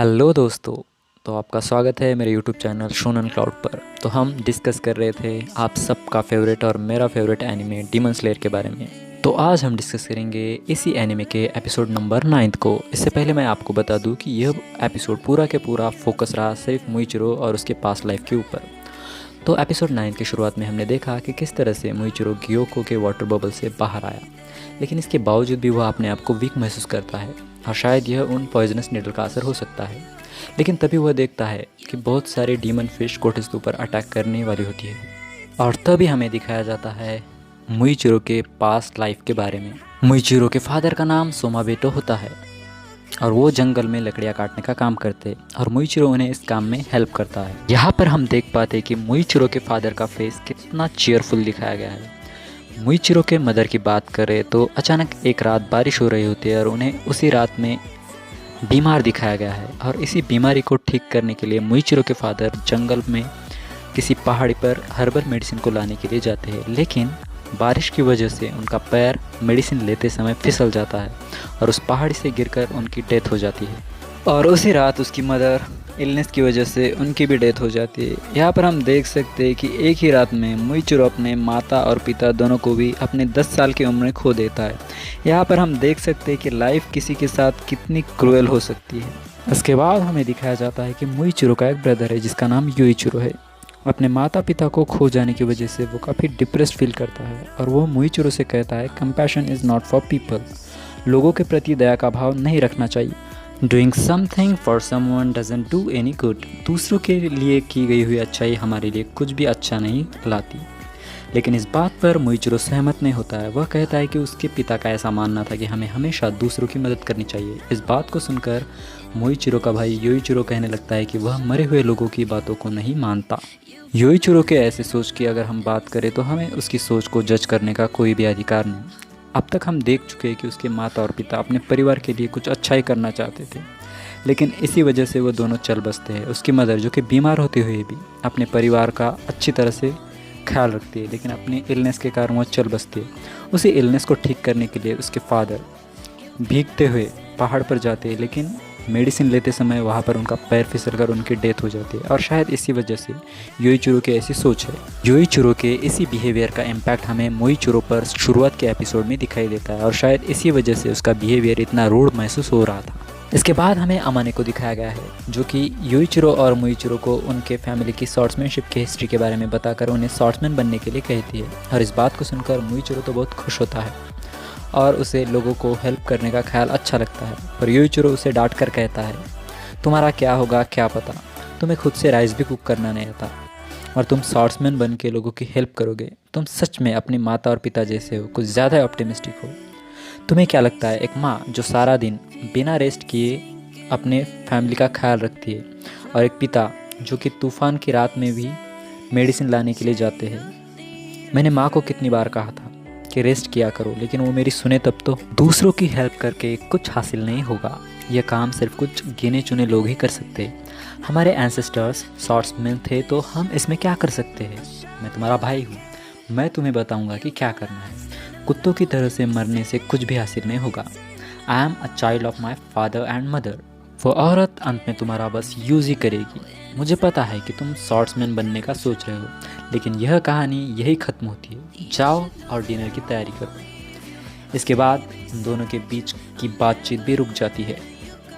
Hello दोस्तों। तो आपका स्वागत है मेरे यूट्यूब चैनल शोनन क्लाउड पर। तो हम डिस्कस कर रहे थे आप सबका फेवरेट और मेरा फेवरेट एनिमे डीमन स्लेयर के बारे में। तो आज हम डिस्कस करेंगे इसी एनिमे के एपिसोड नंबर 9 को। इससे पहले मैं आपको बता दूं कि यह एपिसोड पूरा के पूरा फोकस रहा सिर्फ मुइचिरो और उसके पास्ट लाइफ के ऊपर। तो एपिसोड 9 की शुरुआत में हमने देखा कि किस तरह से मुइचिरो ग्योको के वाटर बबल से बाहर आया, लेकिन इसके बावजूद भी वह अपने आप को वीक महसूस करता है और शायद यह उन पॉइजनस नीडल का असर हो सकता है। लेकिन तभी वह देखता है कि बहुत सारी डीमन फिश कोटिस्तु पर अटैक करने वाली होती है और तभी हमें दिखाया जाता है मुइचिरो के पास्ट लाइफ के बारे में। मुइचिरो के फादर का नाम सोमाबेटो होता है और वो जंगल में लकड़ियाँ काटने का काम करते और मुइचिरो उन्हें इस काम में हेल्प करता है। यहाँ पर हम देख पाते कि मुइचिरो के फादर का फेस कितना चीयरफुल दिखाया गया है। मुइचिरो के मदर की बात करें तो अचानक एक रात बारिश हो रही होती है और उन्हें उसी रात में बीमार दिखाया गया है और इसी बीमारी को ठीक करने के लिए मुइचिरो के फादर जंगल में किसी पहाड़ी पर हर्बल मेडिसिन को लाने के लिए जाते हैं, लेकिन बारिश की वजह से उनका पैर मेडिसिन लेते समय फिसल जाता है और उस पहाड़ी से गिरकर उनकी डेथ हो जाती है। और उसी रात उसकी मदर इलनेस की वजह से उनकी भी डेथ हो जाती है। यहाँ पर हम देख सकते हैं कि एक ही रात में मुइचिरो अपने माता और पिता दोनों को भी अपने 10 साल की उम्र में खो देता है। यहाँ पर हम देख सकते हैं कि लाइफ किसी के साथ कितनी क्रूएल हो सकती है। इसके बाद हमें दिखाया जाता है कि मुइचिरो का एक ब्रदर है जिसका नाम युइचिरो है। अपने माता पिता को खो जाने की वजह से वो काफ़ी डिप्रेस्ड फील करता है और वो मुइचिरो से कहता है compassion is not for people. लोगों के प्रति दया का भाव नहीं रखना चाहिए। Doing something for someone doesn't do any good. दूसरों के लिए की गई हुई अच्छाई हमारे लिए कुछ भी अच्छा नहीं लाती। लेकिन इस बात पर मुइचिरो सहमत नहीं होता है। वह कहता है कि उसके पिता का ऐसा मानना था कि हमें हमेशा दूसरों की मदद करनी चाहिए। इस बात को सुनकर मुइचिरो का भाई योइचिरो कहने लगता है कि वह मरे हुए लोगों की बातों को नहीं मानता। योइचिरो के ऐसे सोच की अगर हम बात करें तो हमें उसकी सोच को जज करने का कोई भी अधिकार नहीं। अब तक हम देख चुके हैं कि उसके माता और पिता अपने परिवार के लिए कुछ अच्छा ही करना चाहते थे, लेकिन इसी वजह से वो दोनों चल बसते हैं। उसकी मदर जो कि बीमार होते हुए भी अपने परिवार का अच्छी तरह से ख्याल रखती है, लेकिन अपनी इलनेस के कारण वो चल बसती है। उसी इलनेस को ठीक करने के लिए उसके फादर भीगते हुए पहाड़ पर जाते हैं, लेकिन मेडिसिन लेते समय वहाँ पर उनका पैर फिसलकर उनकी डेथ हो जाती है और शायद इसी वजह से योइचिरो की ऐसी सोच है। योइचिरो के इसी बिहेवियर का इम्पैक्ट हमें मुइचिरो पर शुरुआत के एपिसोड में दिखाई देता है और शायद इसी वजह से उसका बिहेवियर इतना रूड महसूस हो रहा था। इसके बाद हमें अमाने को दिखाया गया है जो कि योइचिरो और मुइचिरो को उनके फैमिली की शॉर्ट्समैनशिप की हिस्ट्री के बारे में बताकर उन्हें शॉर्ट्समैन बनने के लिए कहती है। और इस बात को सुनकर मुइचिरो तो बहुत खुश होता है और उसे लोगों को हेल्प करने का ख्याल अच्छा लगता है। पर योइचिरो उसे डांट कर कहता है तुम्हारा क्या होगा क्या पता, तुम्हें खुद से राइस भी कुक करना नहीं आता और तुम शॉर्ट्समैन बन के लोगों की हेल्प करोगे। तुम सच में अपनी माता और पिता जैसे हो, कुछ ज़्यादा ऑप्टिमिस्टिक हो। तुम्हें क्या लगता है एक माँ जो सारा दिन बिना रेस्ट किए अपने फैमिली का ख्याल रखती है और एक पिता जो कि तूफ़ान की रात में भी मेडिसिन लाने के लिए जाते हैं। मैंने माँ को कितनी बार कहा था कि रेस्ट किया करो, लेकिन वो मेरी सुने तब तो। दूसरों की हेल्प करके कुछ हासिल नहीं होगा, यह काम सिर्फ कुछ गिने चुने लोग ही कर सकते हैं। हमारे एंसेस्टर्स शॉर्ट्समैन थे तो हम इसमें क्या कर सकते हैं। मैं तुम्हारा भाई हूँ, मैं तुम्हें बताऊँगा कि क्या करना है। कुत्तों की तरह से मरने से कुछ भी हासिल नहीं होगा। I am a child of my father and mother. वो औरत अंत में तुम्हारा बस यूज़ ही करेगी। मुझे पता है कि तुम शॉर्ट्समैन बनने का सोच रहे हो, लेकिन यह कहानी यही ख़त्म होती है। जाओ और डिनर की तैयारी करो। इसके बाद दोनों के बीच की बातचीत भी रुक जाती है।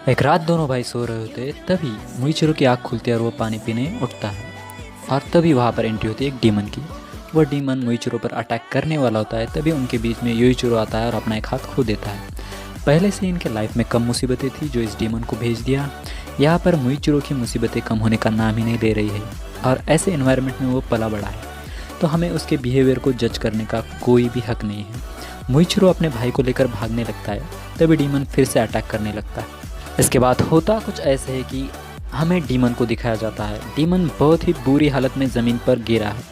एक रात दोनों भाई सो रहे होते तभी मुइचिरो की आँख खुलती है और वो पानी पीने उठता है और तभी वहाँ पर एंट्री होती है एक डीमन की। वह डीमन मुइचिरो पर अटैक करने वाला होता है, तभी उनके बीच में योइचिरो आता है और अपना एक हाथ खो देता है। पहले से इनके लाइफ में कम मुसीबतें थी जो इस डीमन को भेज दिया। यहाँ पर मुइचिरो की मुसीबतें कम होने का नाम ही नहीं ले रही है और ऐसे एनवायरनमेंट में वो पला बड़ा है, तो हमें उसके बिहेवियर को जज करने का कोई भी हक नहीं है। मुइचिरो अपने भाई को लेकर भागने लगता है, तभी डीमन फिर से अटैक करने लगता है। इसके बाद होता कुछ ऐसे है कि हमें डीमन को दिखाया जाता है। डीमन बहुत ही बुरी हालत में ज़मीन पर गिरा है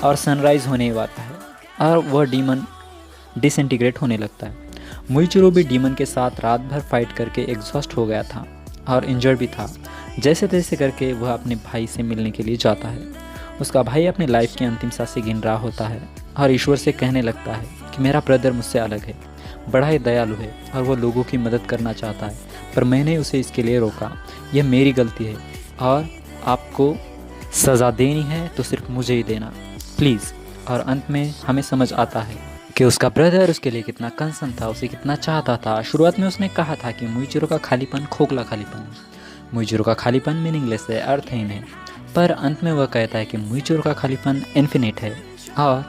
और सनराइज़ होने वाला है और वह डीमन डिसइंटीग्रेट होने लगता है। मुइचिरो भी डीमन के साथ रात भर फाइट करके एग्जॉस्ट हो गया था और इंजर्ड भी था। जैसे तैसे करके वह अपने भाई से मिलने के लिए जाता है। उसका भाई अपनी लाइफ की अंतिम सांसें गिन रहा होता है और ईश्वर से कहने लगता है कि मेरा ब्रदर मुझसे अलग है, बड़ा ही दयालु है और वो लोगों की मदद करना चाहता है, पर मैंने उसे इसके लिए रोका। यह मेरी गलती है और आपको सज़ा देनी है तो सिर्फ मुझे ही देना प्लीज़। और अंत में हमें समझ आता है कि उसका ब्रदर उसके लिए कितना कंसर्न था, उसे कितना चाहता था। शुरुआत में उसने कहा था कि मुइचिरो का खालीपन खोखला खालीपन है, मुइचिरो का खालीपन मीनिंगलेस है, अर्थहीन है। पर अंत में वह कहता है कि मुइचिरो का खालीपन इन्फिनिट है। और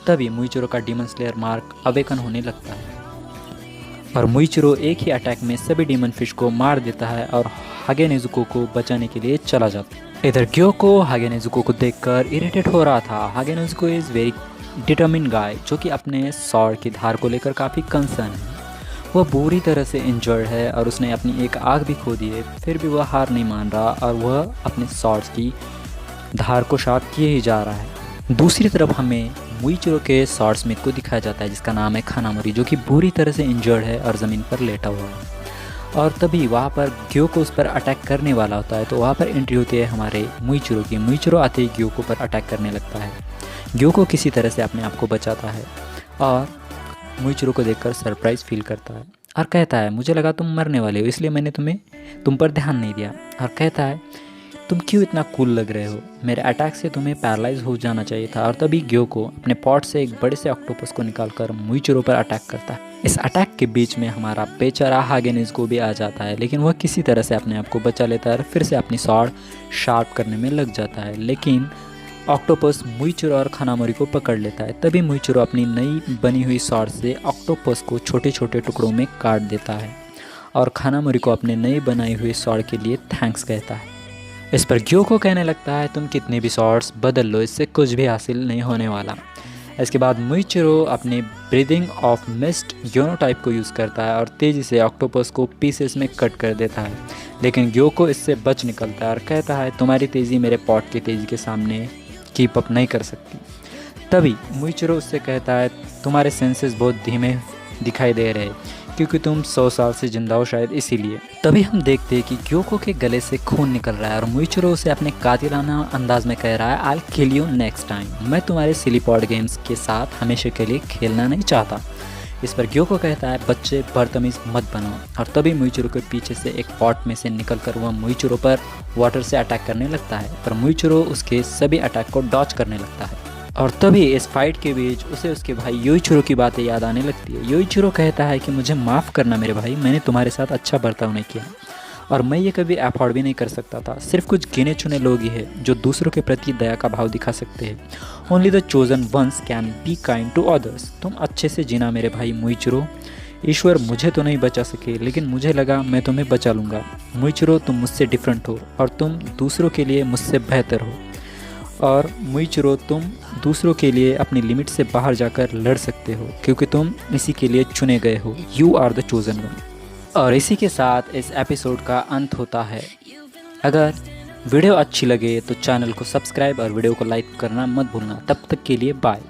तभी मुइचिरो का डीमन स्लेयर मार्क अवेकन होने लगता है और मुइचिरो एक ही अटैक में सभी डीमन फिश को मार देता है और हागे नेजुको को बचाने के लिए चला जाता है। इधर ग्योको हागे नेजुको को देखकर इरिटेट हो रहा था। हागे नेजुको इज़ वेरी डिटर्मिन गाय, जो कि अपने सॉर्ड की धार को लेकर काफ़ी कंसर्न है। वह बुरी तरह से इंजर्ड है और उसने अपनी एक आँख भी खो दी है, फिर भी वह हार नहीं मान रहा और वह अपने सॉर्ड्स की धार को शार्प किए ही जा रहा है। दूसरी तरफ हमें मुइचिरो के सॉर्ड स्मिथ को दिखाया जाता है जिसका नाम है खानामोरी, जो कि बुरी तरह से इंजर्ड है और ज़मीन पर लेटा हुआ है। और तभी वहाँ पर ग्योको उस पर अटैक करने वाला होता है, तो वहाँ पर एंट्री होती है हमारे मुइचिरो की। मुइचिरो आते ही ग्योको पर अटैक करने लगता है। ग्योको किसी तरह से अपने आप को बचाता है और मुइचिरो को देखकर सरप्राइज़ फील करता है और कहता है मुझे लगा तुम मरने वाले हो, इसलिए मैंने तुम पर ध्यान नहीं दिया। और कहता है तुम क्यों इतना कूल लग रहे हो, मेरे अटैक से तुम्हें पैरालाइज हो जाना चाहिए था। और तभी ग्योको अपने पॉट से एक बड़े से ऑक्टोपस को निकालकर मुइचिरो पर अटैक करता है। इस अटैक के बीच में हमारा बेचारा हागे नेजुको भी आ जाता है, लेकिन वह किसी तरह से अपने आप को बचा लेता है और फिर से अपनी सॉर्ड शार्प करने में लग जाता है। लेकिन ऑक्टोपस मुइचिरो और खानामोरी को पकड़ लेता है। तभी मुइचिरो अपनी नई बनी हुई सॉर्ड से ऑक्टोपस को छोटे छोटे टुकड़ों में काट देता है और खानामोरी को अपने नई बनाई हुई सॉर्ड के लिए थैंक्स कहता है। इस पर ग्योको कहने लगता है तुम कितने भी सॉर्ड्स बदल लो, इससे कुछ भी हासिल नहीं होने वाला। इसके बाद मुइचिरो अपनी ब्रीदिंग ऑफ मिस्ट ग्योनोटाइप को यूज़ करता है और तेज़ी से ऑक्टोपस को पीसेस में कट कर देता है। लेकिन ग्योको इससे बच निकलता है और कहता है तुम्हारी तेज़ी मेरे पॉट की तेज़ी के सामने कीप अप नहीं कर सकती। तभी मुइचिरो उससे कहता है तुम्हारे सेंसेस बहुत धीमे दिखाई दे रहे क्योंकि तुम 100 साल से जिंदा हो, शायद इसीलिए। तभी हम देखते हैं कि ग्योको के गले से खून निकल रहा है और मुइचिरो उसे अपने कातिलाना अंदाज में कह रहा है आई किल यू नेक्स्ट टाइम। मैं तुम्हारे सिली पॉड गेम्स के साथ हमेशा के लिए खेलना नहीं चाहता। इस पर ग्योको कहता है बच्चे बदतमीज मत बनो। और तभी मुइचिरो के पीछे से एक पॉट में से निकलकर वह मुइचिरो पर वाटर से अटैक करने लगता है, पर मुइचिरो उसके सभी अटैक को डॉच करने लगता है। और तभी इस फाइट के बीच उसे उसके भाई योइचिरो की बातें याद आने लगती है। योइचिरो कहता है कि मुझे माफ़ करना मेरे भाई, मैंने तुम्हारे साथ अच्छा बर्ताव नहीं किया और मैं ये कभी अफोर्ड भी नहीं कर सकता था। सिर्फ कुछ गिने चुने लोग ही हैं जो दूसरों के प्रति दया का भाव दिखा सकते हैं। Only the chosen ones can be kind to others. तुम अच्छे से जीना मेरे भाई मुइचिरो। ईश्वर मुझे तो नहीं बचा सके, लेकिन मुझे लगा मैं तुम्हें बचा लूँगा। मुइचिरो तुम मुझसे डिफरेंट हो और तुम दूसरों के लिए मुझसे बेहतर हो। और मुइचिरो तुम दूसरों के लिए अपनी लिमिट से बाहर जाकर लड़ सकते हो क्योंकि तुम इसी के लिए चुने गए हो। You are the chosen one. और इसी के साथ इस एपिसोड का अंत होता है। अगर वीडियो अच्छी लगे तो चैनल को सब्सक्राइब और वीडियो को लाइक करना मत भूलना। तब तक के लिए बाय।